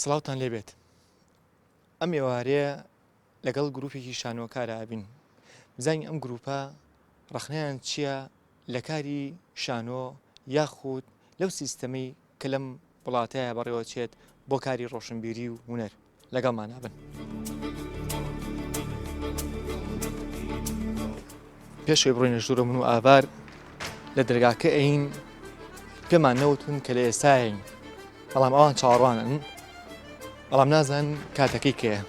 سڵاوتان لێبێت ئەم ئێوارەیە لەگەڵ گروپێکی شانۆکارە بین بزانین ئەم گروپە ڕخنیان چییە لە کاری شانۆ یاخود لەو سیستەمەی کە لەم وڵاتەیە بەڕێوەچێت بۆ کاری ڕۆشنبیری و هونەر لەگەڵمان نابن. پێشوی بڕۆینە ژوورە من و ئاوار لە دەرگاکە ئەین پێمان نەوتون کە لە ئێستاین بەڵام ئەوان چاوەڕوانن بەڵام نازان کاتەکەی کەیە.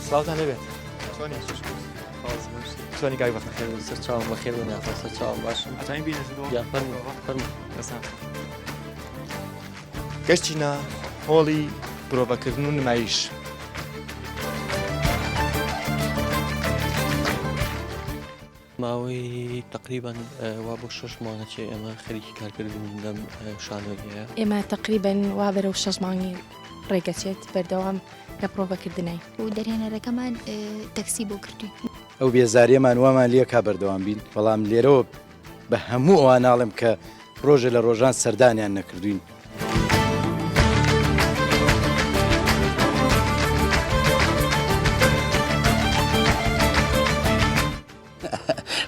سڵاوتان لەبێت چۆنی گای بەخێر سەر چاوم بەخێر و نافە سەر چاوم باشم ئەتوانین بینێتەوە یا فەرموو گەشتینە هۆڵی برۆڤەکردن و نمایش. ماوەی تقریبان وا بۆ 6 مانگەچێ ئێمە خەریکی کارکردن لەم شانۆیەیە. ئێمە تقریبان وا بەرەو 6 مانگی ڕێگەچێت بەردەوام لە پرۆڤەکردنەوەی و دەرهێنەرەکەمان تەکسی بۆ کردوین. ئەو بێزاریەمان وامان لێ کا بەردەوام بین بەڵام لێرەوە بە هەموو ئەوان ناڵم کە ڕۆژە لە ڕۆژان سەردانیان نەکردوین.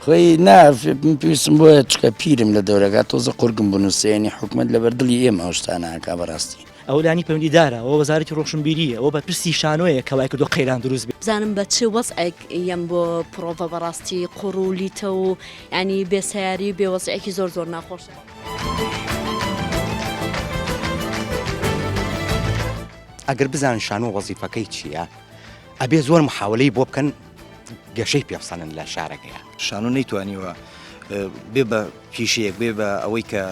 خۆی ناف پێویستم بۆیە چکە پیرم لە دەورەکە تۆزە قورگم بنووسێنی حکومت لە بەردڵی ئێمە ئەوشتانەکە بەڕاستی ئەولانی پەیوەندیدارە ئەوە وەزارەتی ڕۆشنبیریە ئەوە بە پرسی شانۆیە کەوای کردو قەیران دروست بێت. بزانم بە چ وەزعێک یەم بۆ پرۆڤە بەڕاستی قوڕولیتە و ینی بێسەیاری بێوەزعێکی زۆر زۆر ناخۆشە. ئەگەر بزانن شانۆ وەزیفەکەی چییە ئەبێ زۆر محاولەی بۆ بکەن گەشەی پێفسەنن لە شارەکەیە. شانۆ نەیتوانیوە بێ بە پیشەیەک بێ بە ئەوەی کە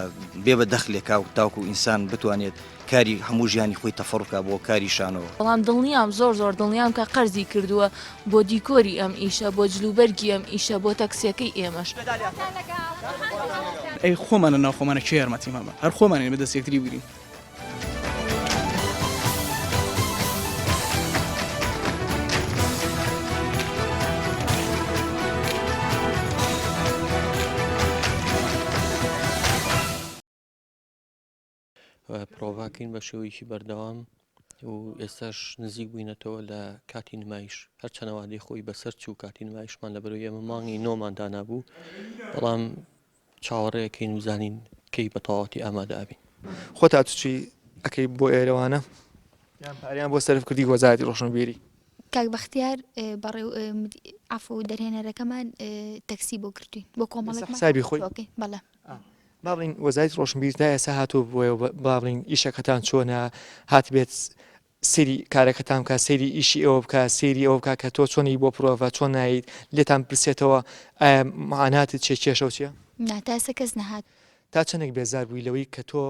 بێ بە دەخلێکا و تاوکو ئینسان بتوانێت کاری هەموو ژیانی خۆی تەفەڕکە بۆ کاری شانەوە. بەڵام دڵنیام زۆر دڵنیام کە قەرزی کردووە بۆ دیکۆری ئەم ئیشە بۆ جلوبەرگی ئەم ئیشە بۆ تەکسیەکەی ئێمەش. ئەی خۆمانە ناو خۆمانە کێ یارمەتیمامە هەر خۆمانێ بەدەست یەکتری بگرین. پرۆڤاکەین بە شێوەیەکی بەردەوام و ئێستاش نزیک بووینەتەوە لە کاتی نمایش هەرچەنەوادەی خۆی بەسەر چوو کاتی نمایشمان لە بەرەوەی ئێمە مانگی نۆماندا نبوو بەڵام چاوەڕێیەکەین و زانین کەی بە تەواوەتی ئامادەبین. خۆ تاچی ئەەکەی بۆ ئێرەوانە پاریان بۆ سەرفکردی وەزارەتی ڕۆشنبیری. کاک بەختیار بەڕێ ئافۆ دەرهێنەرەکەمان تەکسی بۆ کردوین بۆ کۆمەڵێک سابی خۆی بەڵێ. باڵین وەزارەتی ڕۆشنبیردا ئێستا هاتوو بۆیە باڵین ئیشەکەتان چۆنە هات بێت سەیری کارەکەتان بکە سەیری ئیشی ئەوە بکە سەیری ئەوە بکە کە تۆ چۆنی بۆ پرۆڤە چۆن نایت لێتان پرسێتەوە معاناتت چێکێشە و چییە؟ ناتاسە کەس نەهات. تا چەندێک بێزار بووی لەوەی کە تۆ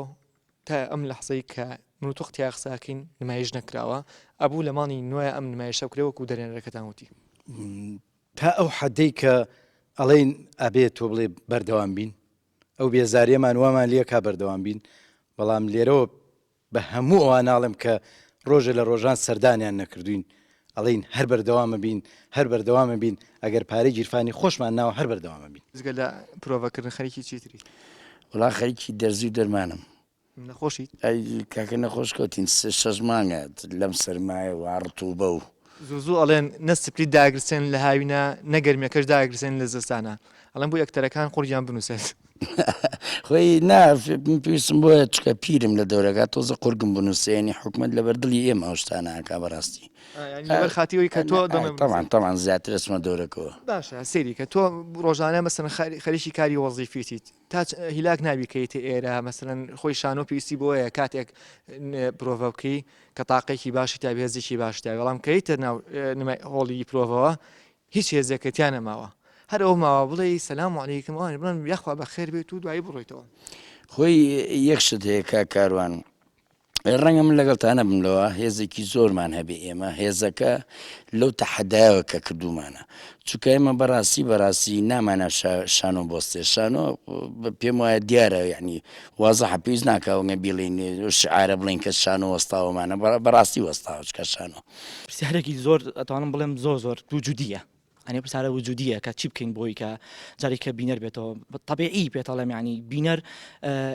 تا ئەم لەحزەی کە من و تۆ قسە قساکەین نمایش نەکراوە ئەبوو لە ماڵی نوێ ئەم نمایشە بکرێوەکو دەرێنەرەکەتان وتی. تا ئەو حەدەی کە ئەڵێن ئەبێت تۆ بڵێ بەردەوام بین ئەو بێزاریەمان وامان لێ کا بەردەوام بین بەڵام لێرەوە بە هەموو ئەوان ناڵم کە ڕۆژە لە ڕۆژان سەردانیان نەکردوین ئەڵین هەر بەردەوامە بین هەر بەردەوامە بین ئەگەر پارەی گیرفانی خۆشمان ناوە هەر بەردەوامە بین. زگە لە پرۆڤەکردن خەریکی چیتری؟ وڵا خەریکی دەرزی و دەرمانم. نەخۆشیت؟ ئەی کاکە نەخۆش کەوتین 6 مانگە لەم سەرمایە و ڕتوبە و زوو ئەڵێن نەسپلی داگرسێن لە هاوینە نەگەرمیەکەش داگرسێن لە زستانە ئەڵێن بۆ یەکتەرەکان قوڕیان بنووسێت. خۆی ناف پێویستم بۆیە چکە پیرم لە دەورەکە تۆزە قورگم بنووسێنی حکومت لە بەردڵی ئێمە ئەوشتانەکە بەڕاستی خاتیەوەی کە تۆ تەمان زیاتر ئەسمە دەورەکەەوە. باشە سێری کە تۆ ڕۆژانە مەسەن خەریکی کاری وەزیفیتیت تا هیلاک نابیکەیتە ئێرە مەسەن خۆی شانۆ پێویستی بۆیە کاتێک پرۆڤە بکەی کە تاقێکی باشی تا هێزێکی باش تا بەڵام کەیتە ناو هۆڵی پرۆڤەوە هیچ هێزەکەتیان نەماوە هەر ئەو ماوە بڵێ سەلام عەلەیکم ئەوانی بڵێن یاخوا بەخێر بێت و دوایی بڕۆیتەوە. خۆی یەکشت هەیە کا کاروان ڕەنگە من لەگەڵتانە بملەوە هێزێکی زۆرمان هەبێ ئێمە هێزەکە لەو تەحەدایەوە کە کردومانە چونکە ئێمە بەڕاستی نامانە شانۆ بۆستێ شانۆ پێم وایە دیارە یعنی وازەحە پێویست ناکەوەگە بیڵین شعارە بڵین کە شانۆ وەستاوەمانە بەڕاستی وەستاوە چکە شانۆ پرسیارێکی زۆر ئەتوانم بڵێم زۆر وجودیە ئەنێ پرسیارە وجودیە کە چی بکەین بۆی کە جارێک کە بینەر بێتەوە طبیعی پێتەڵێم ینی بینەر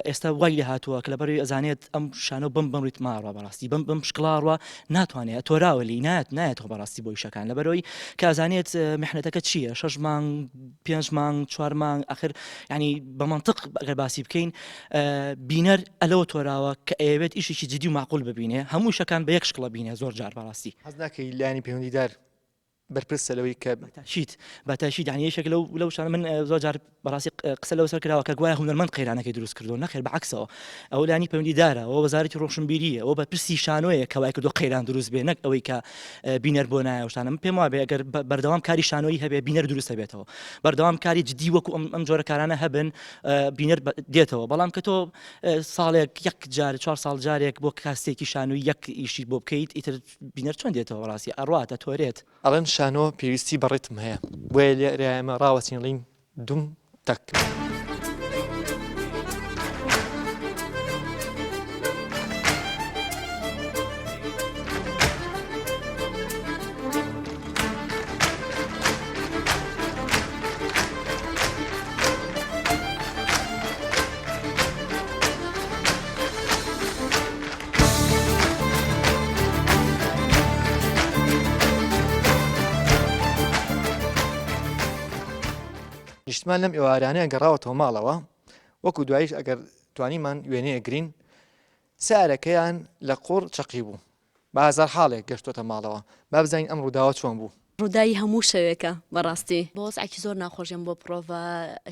ئێستا وای لێ هاتووە کە لەبەروی ئەزانێت ئەم شانۆ بم ریتماڕە بەڕاستی بم شکڵاڕوە ناتوانێت تۆراوە لی نایەتەوە بەڕاستی بۆی شەکان لەبەرەوەی کە ئەزانێت محنەتەکە چییە 6 مانگ 5 مانگ 4 مانگ ئاخر ینی بە منطق ئەگەر باسی بکەین بینەر ئەلەوە تۆراوە کە ئەوێت ئیشێکی جدی و معقول ببینێ هەموو شەکان بە یەک شکڵە بینێ زۆر جار بەڕاستی حەز ناکەی لایانی پەیوەندیدار بەرپرسە لەوەی کە بەتاشید عنیشێک لەو شان من زۆر جار بەڕاستی قسە لەو سەر کراوە کە گوایە هونەرمەند قەیرانەکەی دروست کردو نەخێر بەعکسەوە ئەو لانی پەیوەندیدارە ئەوە وەزارەتی ڕۆشنبیریە ئەوە بە پرسی شانۆیە کە وای کردو قەیران دروست بێ نەک ئەوەی کە بینەر بۆ نایە شتانە من پێم وابێ ئەگەر بەردەوام کاری شانۆیی هەبێ بینەر دروستە بێتەوە بەردەوام کاری جدی وەکو ئەم جۆرە کارانە هەبن بینەر دێتەوە بەڵام کە تۆ ساڵێک یەک جار 4 ساڵ جارێک بۆ کاستێکی شانۆی یەک ئیشی بۆ بکەیت ئیتر بینەر چۆن دێتەوە ڕاستی ئەڕاتە تۆرێت ئەڵێن شانۆ پێویستی بەڕێتم هەیە بۆیە لێرە ئێمە ڕاوەچینڵین دوم تەک نیشتمان لەم ئێوارانەیە گەڕاوەتەوە ماڵەوە وەکو دوایش ئەگەر توانیمان وێنەیە گرین سارەکەیان لە قوڕ چەقی بوو بازار حاڵێک گەشتۆتە ماڵەوە با بزانین ئەم ڕووداوە چۆن بوو ڕووداوی هەموو شەوێکە بەڕاستی بۆ وەزعێکی زۆر ناخۆشیم بۆ پرۆڤە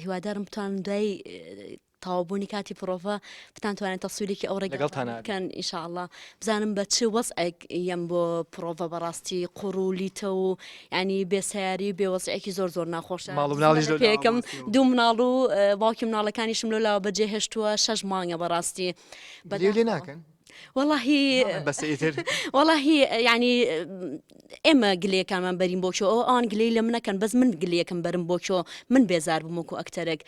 هیوادارم بتوانم دوای تەواوبوونی کاتی پرۆڤە بتانتوانێت تەسویرێکی ئەو ڕێگەکەن ئینشاءالله بزانم بە چ وەزعێک یەم بۆ پرۆڤە بەڕاستی قوڕولیتە و ینی بێسەیاری بێوەزعێکی زۆر ناخۆشە پێکەم دوو مناڵ و باوکی مناڵەکانیشم لەلاوە بەجێ هێشتووە 6 مانگە بەڕاستی لێ ناکەن واللهی ینی ئێمە گلەکانمان بەرین بۆچۆ ئەو ئان گلەی لە منەکەن بەس من گلەکەم بەرم بۆچۆ من بێزار بموکو ئەکتەرێک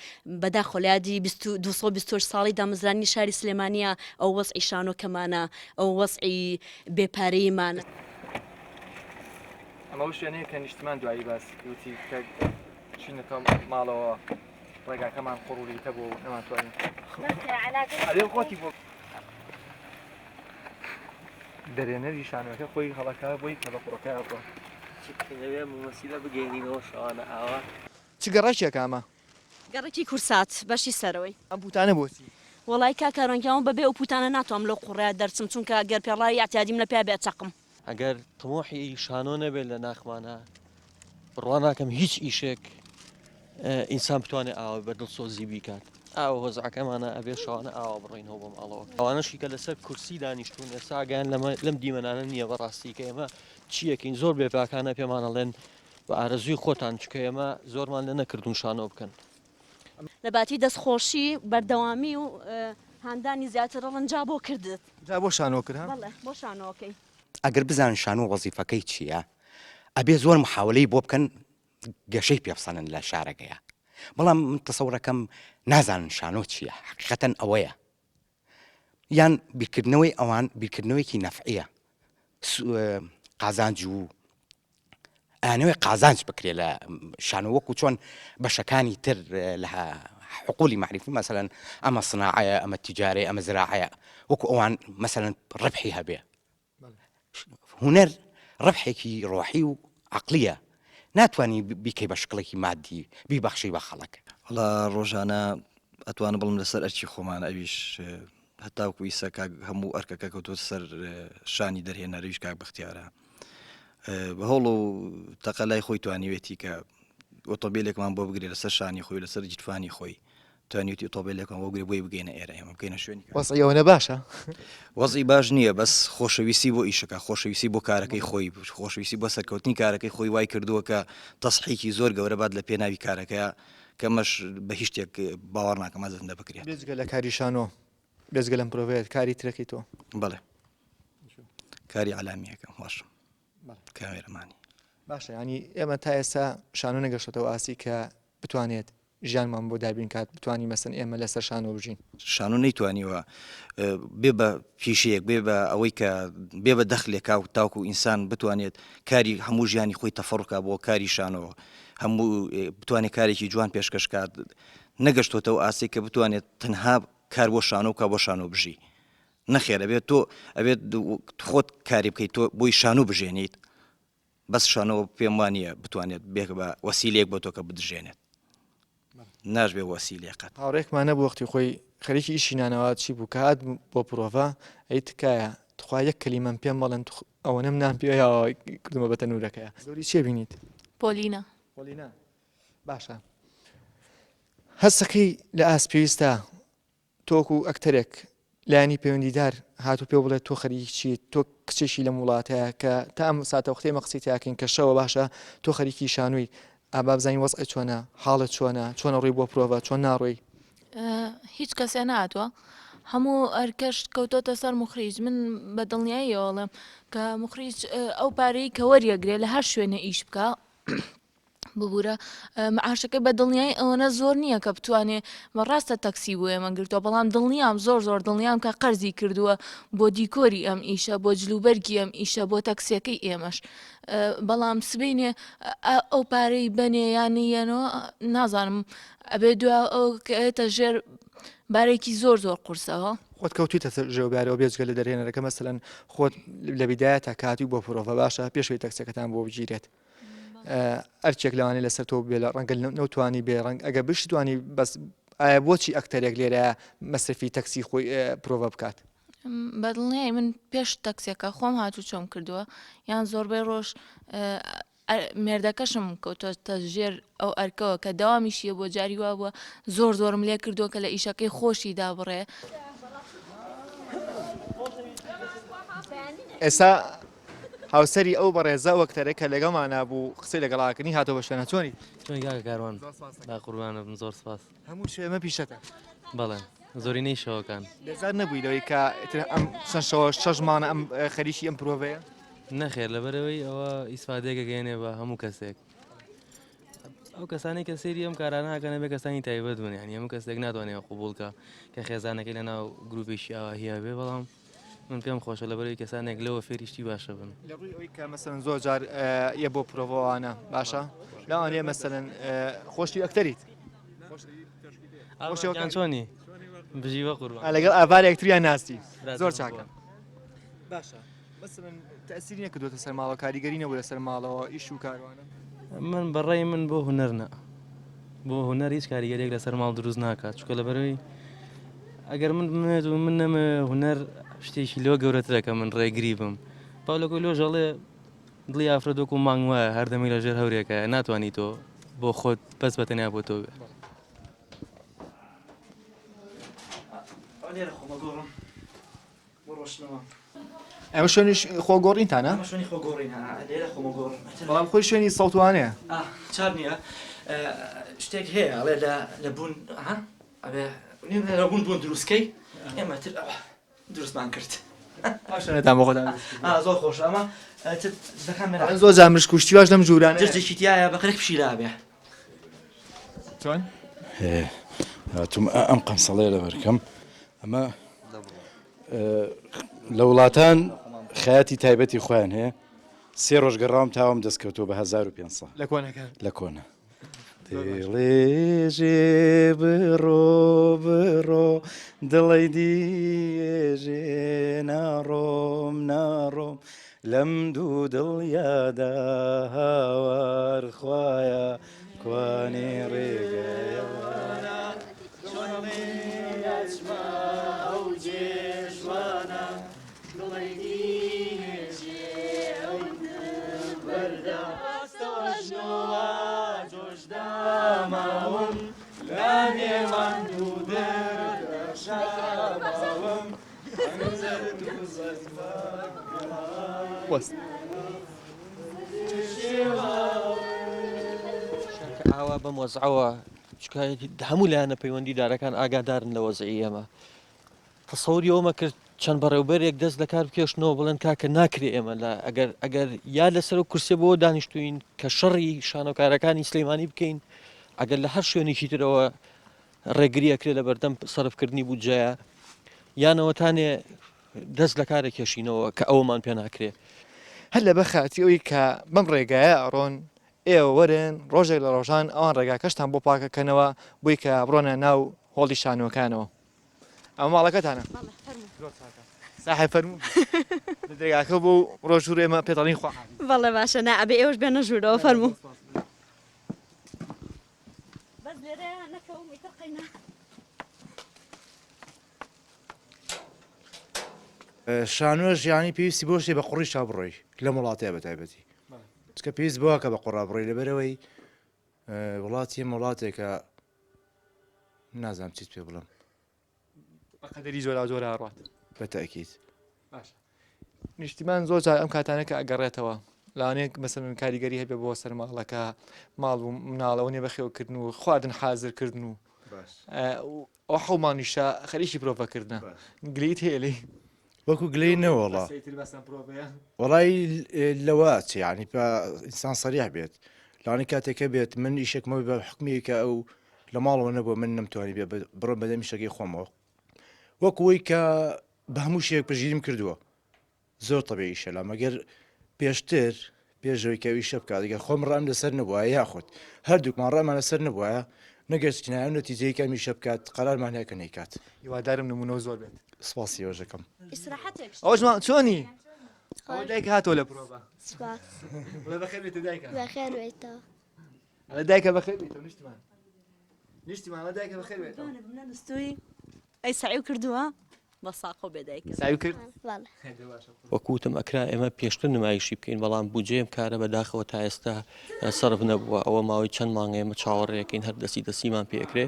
بەدا خۆلادی 220 ساڵی دامەزرانی شاری سلێمانیە ئەو وەزعی شانۆکەمانە ئەو وەزعی بێپارەیمانە ئەمە شوێنەیە کە نیشتمان دوایی باسی وتی چینەکە ماڵەوە ڕێگاکەمان قوڕولیتە بۆ نەماتوانین خۆتی بۆ دەرێنەری شانەکە خۆی هەڵەکە بۆی کە بە قوڕەکە مەسیلە بگەینەوە شانە ئاوا چ گەڕێکێک ئەمە گەڕێکی کورسات بەشی سەرەوەی ئەم پوتانە بۆچی وڵای کاکارۆنگیاوە بەبێ ئەو پوتانە ناتوانم لەو قوڕەیە دەرچم چونکە گەر پێڵای یاعتیادیم لە پێ بێت چەقم ئەگەر تمۆحی شانۆ نەبێت لە ناخمانە بڕوا ناکەم هیچ ئیشێک ئینسان بتوانێت ئاوا بەدڵسۆزی بیکات ئاو هۆزعەکەمانە ئەبێ شانە ئاوا بڕینەوە بۆم ئەڵەوە ئەوانەشی کە لەسەر کورسی دانیشتون ئێستا ئاگیان لەم دیمەنانە نییە بەڕاستی کە ئێمە چیەکەین زۆر بێپاکانە پێمانەڵێن بە ئارەزوی خۆتان چکە ئێمە زۆرمان لە نەکردوون شانۆ بکەن لە باتی دەستخۆشی بەردەوامی و هاندانی زیاتر ڕەنجا بۆ کردت بۆ شانۆ کرد بۆ شانۆکەی ئەگەر بزان شانۆ وەزیفەکەی چییە ئەبێ زۆر محاولەی بۆ بکەن گەشەی پێفسەنن لە شارەکەیە بەڵام من تەسەورەکەم نازانن شانۆ چییە حقیقەتەن ئەوەیە یان بیرکردنەوەی ئەوان بیرکردنەوەیکی نەفعیە قازانج و ئەوێ قازانج بکرێت لە شانۆوەکو چۆن بەشەکانی تر لە حقولی معرفی مەسەلەن ئەمە صناعەیە ئەمە تیجارەیە ئەمە زراعەیە وەکو ئەوان مەسەلەن ڕبحی هەبێ هونەر ڕبحێکی ڕۆحی و عقلیە ناتوانانی بیکەی بە شکڵێکی مادی بیبەخشی بە خەڵک وڵا ڕۆژانە ئەتوانە بڵم لەسەر ئەرچی خۆمان ئەویش هەتاوکو ئیسە هەموو ئەرکەکە کەوتۆ سەر شانی دەرهێنەرەویش کاک بەختیارە بە هەوڵ و تەقەلای خۆی توانیوێتی کە ئۆتۆبیلێکمان بۆ بگرێت لەسەر شانی خۆی لەسەر جیرفانی خۆی توانیوتی ئۆتۆبیلێکمان بۆ بگرێ بۆی بگەینە ئێرە ئێمە بکەینە شوێنی وەزعیەوە باشە وەزعی باش نییە بەس خۆشەویستی بۆ ئیشەکە خۆشەویستی بۆ کارەکەی خۆی خۆشەویستی بۆ سەرکەوتنی کارەکەی خۆی وای کردووە کە تەسحیکی زۆر گەورە بات لە پێناوی کارەکەیە کەمەش بە هیچ شتێک باوەڕ ناکەم ئازەندە بکرێت بێجگە لە کاری شانۆ بێزگە لەم پرۆڤێت کاری ترەکەی تۆ بەڵێ کاری علامیەکەم خۆشم کامێرەمانی باشە ینی ئێمە تا ئێستا شانۆ نەگەشتەوە ئاسی کە بتوانێت ژیانمان بۆ دابین کات بتوانانی مەسن ئێمە لەسەر شانۆ بژین شانۆ نەیتوانیوە بێ بە پیشەیەک بێ بە ئەوەی کە بێ بە دەخلێکا و تاوکو و ئینسان بتوانێت کاری هەموو ژیانی خۆی تەفەڕکە بۆ کاری شانەوە هەموو بتوانێت کارێکی جوان پێشکەشکات نەگەشتۆتەوە ئاسی کە بتوانێت تەنها کار بۆ شانۆ کا بۆ شانۆ بژی نەخێر ئەبێت تۆ ئەبێت خۆت کاری بکەیت تۆ بۆی شانۆ بژێنیت بەس شانەوە پێم وانە بتوانێت بێک بە وەسیلێک بۆ تۆ کە بدژێنێت ناژبێ وەسیلێقات هاوڕێکمانە بۆ وەختی خۆی خەریکی ئیشی نانەوە چی بوو کات بۆ پرۆڤە ئەی تکایە تخوا یەک کەلیمەم پێم بەڵێن ئەوە نەم نان پێیەوە کردمە بە تەنورەکەیە زۆری چێ بینیت پۆلینا باشە هەستەکەی لە ئاس پێویستە تۆکو ئەکتەرێک لایانی پەیوەندیدار هاتو پێ بڵێت تۆ خەریکی چیت تۆ کچێکی لە وڵاتەیە کە تا ئەم ساتە وەختەی مەقسی تاکەین کە شەوە باشە تۆ خەریکی شانووی ئابا بزانین وەزعی چۆنە حاڵت چۆنە ڕووی بۆ پرۆڤە چۆن ناڕۆی هیچ کەسێ ناتوە هەموو ئەرکەش کەوتۆتە سەر مخریج من بە دڵنیاییەوەڵم کە مخریج ئەو پارەی کە وەریەگرێت لە هەر شوێنە ئیش بکە ببوورە معاشەکەی بە دڵنیایی ئەوەنە زۆر نییە کە بتوانێت بەڕاستە تەکسی بۆ ئێمە گرتووە بەڵام دڵنیام زۆر دڵنیام کە قەرزی کردووە بۆ دیکۆری ئەم ئیشە بۆ جلوبەرگی ئەم ئیشە بۆ تەکسیەکەی ئێمەش بەڵام سبینێ ئەو پارەی بەنێ یانەوە نازانم ئەبێ دو ئەوکەێتە ژێر بارێکی زۆر قورسەوە خۆت کەوتیتە ژێوبارەوە بێجگە لە دەرهێنەرەکە مەسەلەن خۆت لە بیدایە تا کاتی بۆ پرۆڤە باشە پێشوی تەکسەکەتان بۆ بگیرێت ئەرچێک لەوانەیە لەسەر تۆ بێ لە ڕەنگە نەوتوانی بێ ڕنگ ئەگە بشتوانی بەس ئایا بۆچی ئەکتەرێک لێرە مەسرفی تەکسی خۆی پرۆڤە بکات بەدڵنیایی من پێش تەکسیەکە خۆم هاتوو چۆم کردووە یان زۆربەی ڕۆژ مێردەکەشم کەوتۆتە ژێر ئەو ئەرکەوە کە داوامیشیە بۆ جاری وا بووە زۆرم لێ کردووە کە لە ئیشەکەی خۆشی دابڕێ ئێستا هاوسەری ئەو بەڕێزە وەکتەرێکە لەگەڵمانە بوو قسەی لەگەڵاکردنی هاتۆ بە شوێنە چۆنی کاروان با قوربانە بم زۆر سپاس هەموو شوێمە پیشەکە بەڵێ زۆرینەی شەوەکان لێزار نەبووی لەوەی کە ئەم شەشەوە شەژمانە ئەم خەریکی ئەم پرۆڤەیە نەخێر لەبەرەوەی ئەوە ئیسفادێکە گەێنێ بە هەموو کەسێک ئەو کەسانی کە سێری ئەم کارانەکەنە بێ کەسانی تایبەت بن ینی هەموو کەسێک ناتوانێت قوبولکە کە خێزانەکەی لە ناو گروپێکی ئاوا هیا بێ بەڵام من پێم خۆشە لەبەرەوەی کەسانێک لەوە فێریشتی باشە بن لە ڕووی ئەوەی کە مەسەن زۆر جار یە بۆ پرۆڤەوانە باشە لەوانەیە مەسەن خۆشی ئەکتەریت چۆنی بژیوە قوربان لەگەڵ ئاواری ئەکتریان ناستی زۆر چاکە باشە مەسەن تەسیری نەکردوتە سەر ماڵەوە کاریگەری نەبوو لەسەر ماڵەوە ئیش و کاروانە من بەڕێی من بۆ هونەرنە بۆ هونەر هیچ کاریگەریێک لەسەر ماڵ دروست ناکات چکە لەبەرەوەی ئەگەر من بمێت و من نەمە هونەر شتێکی لۆ گەورەترەکە من ڕێگری بم پاولەکۆی لۆژەڵێ دڵی ئافرەتۆک و مانگ وایە هەردەمی لە ژێر هەورێکە ناتوانانی تۆ بۆ خۆت بەس بەتەنیا بۆ تۆ بێ ئەمە شوێنیش خۆگۆڕینتانە شوێنی خۆگۆڕین لێرە خۆمەگۆڕ بەڵام خۆی شوێنی سەڵتوانەیە چار نییە شتێک هەیە ئەڵێ لە بوون لە بوون دروستکەی ئێمە تر دروستمان کرد پاشەنێتان بۆ خۆتان زۆر خۆش ئەمە زۆر جار مشک کوشتی باش لەم ژوورانە جێکی تایە بەقرێک پشیلا بێ چۆن هاتووم ئەم قەمسەڵەیە لەبەرکەم ئەمە لە وڵاتان خەیاتی تایبەتی خۆیان هەیە سێ ڕۆژ گەڕام تاوام دەستکەوتۆ بە 1500 لە کۆنە دڵێژێ بڕۆ دڵی دیێژێ ناڕۆم لەم دوو دڵیادا هاوار خوایە کوانێ ڕێگەیە ئاوا بەم وەزعەوە هەموو لایەنە پەیوەندیدارەکان ئاگادارن لە وەزعی ئێمە تەسەوری ئەومە کرد چەند بەڕێوبەرێک دەست لە کار بکێشنەوە بڵێن کاکە ناکرێ ئێمە لە ئەگەر یا لەسەر و کورسێ بۆ دانیشتوین کە شەڕی شانۆکارەکانی سلەیمانی بکەین ئەگەر لە هەر شوێنێکی ترەوە ڕێگریەکرێت لە بەردەم سەرفکردنی بودجەیە یانەوەتانێ دەست لە کارە کێشینەوە کە ئەوەمان پێ ناکرێت. هەر لە بەخاتی ئەوی کە بەم ڕێگایە ئەڕۆن ئێوە وەرن ڕۆژێک لە ڕۆژان ئەوان ڕێگا کەشتان بۆ پاکەکەنەوە بووی کە بڕۆنە ناو هۆڵی شانۆکانەوە. ئەمە ماڵەکەتانە ساحێ فەرموو لە دەرگاکە بۆ ڕۆژ ئێمە پێدەڵین خوا بەڵێ باشە نا ئەبێ ئێوەش بێنە ژوورەوە فەرموو. شانۆش ینی پێویستی بۆ شتێ بە قوڕی شا بڕۆی لە وڵاتەیە بە تایبەتی چکە پێویست بووە کە بە قوڕا بڕۆی لەبەرەوەی وڵاتی وڵاتێکە نازانم چیت پێ بڵم بەقەدەری زۆرا زۆر هاڕات بە تاکیت نیشتیمان زۆر جار ئەم کاتانەکە ئەگەڕێتەوە لاوانەیەک مەسەن کاریگەری هەبێ بۆ سەر ماڵەکە ماڵ و مناڵەوە نێ بەخێوکردن و خواردن حازرکردن و ئەو حەومانیشە خەریکی پرۆڤەکردنە گلیت هێلی وەکو گلەی نەوەڵا وەڵی لەوە ینی ئینسان سەریح بێت لاوانی کاتێکە بێت من ئیشێکمەوەی بە حکمیکە ئەو لە ماڵەوە نەبووە من نەمتوانی بێ بڕۆم بەدەمی شەکەی خۆمەوە وەکوەوەی کە بە هەموو شێک پژگیریم کردووە زۆر تەبێعیشە لا مەگەر پێشتر پێشەوەی کەوی شە بکات گەر خۆم ڕام لەسەر نبووە یاخود هەردووکمان ڕامان لەسەر نبووە نەگەستنایە نەتیجەیەکە میشە بکات قەرارمان هەیە کە نەیکات هیوادارم نمونەوە زۆر بێت سپاسی ئەوژەکەم ئەوژمان چۆنی دایک هاتۆ لە پرۆڤە بەخێر بێتە دایکە بەخێر بێتەوە لە دایکە بەخێر بێتەوە نیشتمان لە دایکە بەخێر بێتەوە نستوی ئەی سعی کردووە بە ساقۆ بێدایکە ساوی کرد وەکوتم ئەکرا ئێمە پێشتر نمایشی بکەین بەڵام بودجێم کارە بەداخەوە تا ئێستا سەرف نەبووە ئەوە ماوەی چەند مانگە ئێمە چاوەڕێەکەین هەر دەسیمان پێکرێ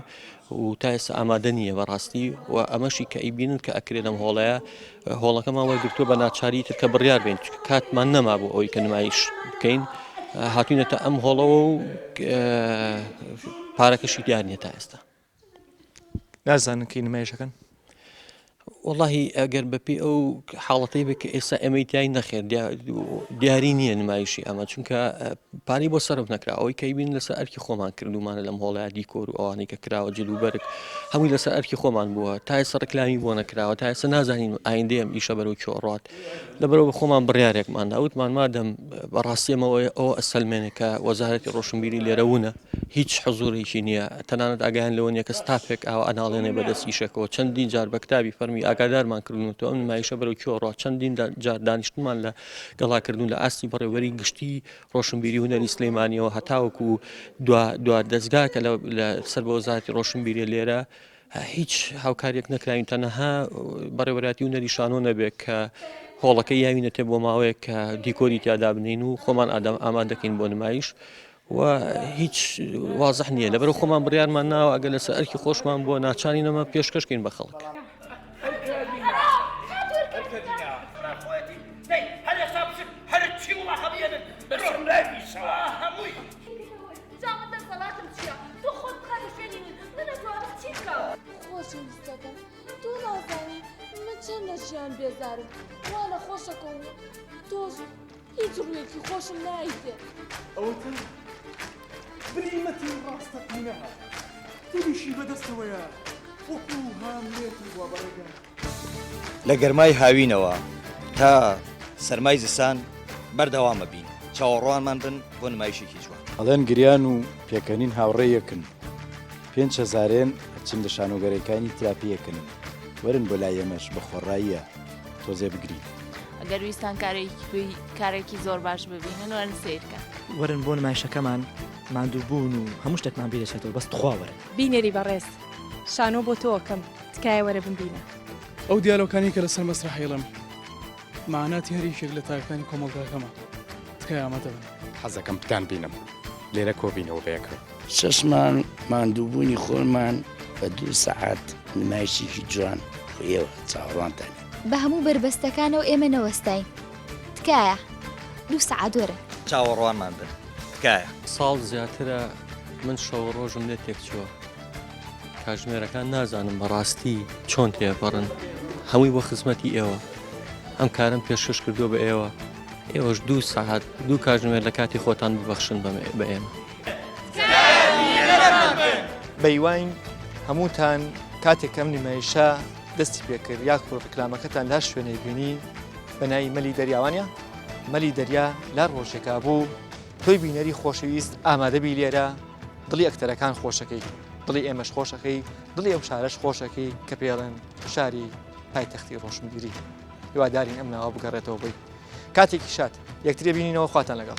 و تا ئێستا ئامادە نییە بەڕاستی و ئەمەشی کە ئیبینن کە ئەکرێت لەم هۆڵەیە هۆڵەکەمان وەرگرتووە بە ناچاری تر کە بڕیار بین کاتمان نەما بوو ئەوەی کە نمایش بکەین هاتوینەتە ئەم هۆڵەوە و پارەکەشی دیار نییە تا ئێستا نازانن کەی نمایشەکەن واللهی ئەگەر بەپی ئەو حاڵەتی بکە ئێستا ئەمەیتیای نەخێر دیاری نییە نمایشی ئەمە چونکە پانی بۆ سەرف نەکرا ئەوەی کە بین لەسەر ئەرکی خۆمان کردومانە لەم هۆڵای دیکۆر و ئەوانەی کە کراوە جلوبەرگ هەمووی لەسەر ئەرکی خۆمان بووە تا ئێستا ڕکلامی بۆ نەکراوە تا ئێستا نازانین ئایندەیەم ئیشە بەرەو کۆڕات لەبەرەوە خۆمان بڕیارێکماندا وتمان مادەم بەڕاستیەمەوە ئەوە ئەسەلمێنێ کە وەزارەتی ڕۆشنبیری لێرەونە هیچ حزوورێکی نییە تەنانەت ئاگیان لەوە نیە کە ستافێک ئاوە ئەناڵێنێ بەدەست ئیشەکەەوە چەندین جار بە کتابی فەرمی ئاگادارمان کردنەوە ئەم نمایشە بەرەو کۆڕۆ چەندین جار دانیشتمان لە گەڵاکردن لە ئاستی بەڕێوەری گشتی ڕۆشنبیری هونەری سلەیمانیەوە هەتاوەکو دوا دەستگاکە لە سەر بە وەزارەتی ڕۆشنبیری لێرە هیچ هاوکاریەک نەکراوین تەنەها بەڕێوەراتی هونەری شانۆ نەبێت کە هۆڵەکە یاوینەتێ بۆ ماوەیە کە دیکۆری تیادا بنین و خۆمان ئامادەکەین بۆ نمایش و هیچ وازح نییە لەبەرەوە خۆمان بڕیارمان ناوە ئەگەر لەسەر ئەرکی خۆشمان بۆ ناچانی نەمە پێشکەشکەین بە خەڵک خۆشەویستەکەم تۆ نازانی من چەند نەشیان بێزارم وا لە خۆشەکەم تۆش هیچ ڕوویەکی خۆشم نایدێ ئەوتە بریمەتی ڕاستەقینەها تریشی بەدەستەوەیە وەکو هاملێتی بووە بەڕێگە لە گەرمای هاوینەوە تا سەرمای زستان بەردەوامە بین چاوەڕوانمان بن بۆ نمایشێکی جوان ئەڵێن گریان و پێکەنین هاوڕێیەکن 5,000 چیم لە شانۆگەرەکانی تراپیەکەن وەرن بۆ لای ئێمەش بە خۆڕاییە تۆزێ بگرین ئەگەر ویستان کارێکی زۆر باش ببینن وەرن سیرکە وەرن بۆ نمایشەکەمان ماندوو بوون و هەموو شتێکمان بیرێتەوە بەست خوا وەرن بینێری بەڕێز شانۆ بۆ تۆکەم تکایە وەرە ببینە ئەو دیالۆکانی کە لەسەر مەسرح هێڵم معناتی هەریشێک لە تاکانی کۆمەڵگاکەمە تکای ئامادە بن حەزەکەم پتان بینم لێرە کۆبینەوە بەیەکەوە 6 ماندووبوونی خۆمان بە 2 سەعات نمایشێکی جوان ئێوە چاوەڕوانتانی بە هەموو بربەستەکانەوە ئێمە نەوەستین تکایە 2 سەعات وەرە چاوەڕوانمان بن تکایە ساڵ زیاترە من شەو ڕۆژم لێ تێکچووە کاتژمێرەکان نازانم بەڕاستی چۆن تێپەڕن هەمووی بۆ خزمەتی ئێوە ئەم کارم پێشکەش کردووە بە ئێوە ئێوەش 2 ساعات 2 کاتژمێر لە کاتی خۆتان ببەخشن بە ئێمە بەیوان هەمووتان کاتێک ئەم نمایشە دەستی پێکرد یاک ڕکلامەکەتان لا شوێنەی بینی بەناوی مەلی دەریاوانە مەلی دەریا لا ڕۆژێکا بوو تۆی بینەری خۆشەویست ئامادەبی لێرە دڵی ئەکتەرەکان خۆشەکەی دڵی ئێمەش خۆشەکەی دڵی ئەو شارەش خۆشەکەی کە پێڵێن شاری پایتەختی ڕۆشنبیری هیوادارین ئەم ناوە بگەڕێتەوە بی کاتێکی شات یەکترێ بینینەوە خواتان لەگەڵ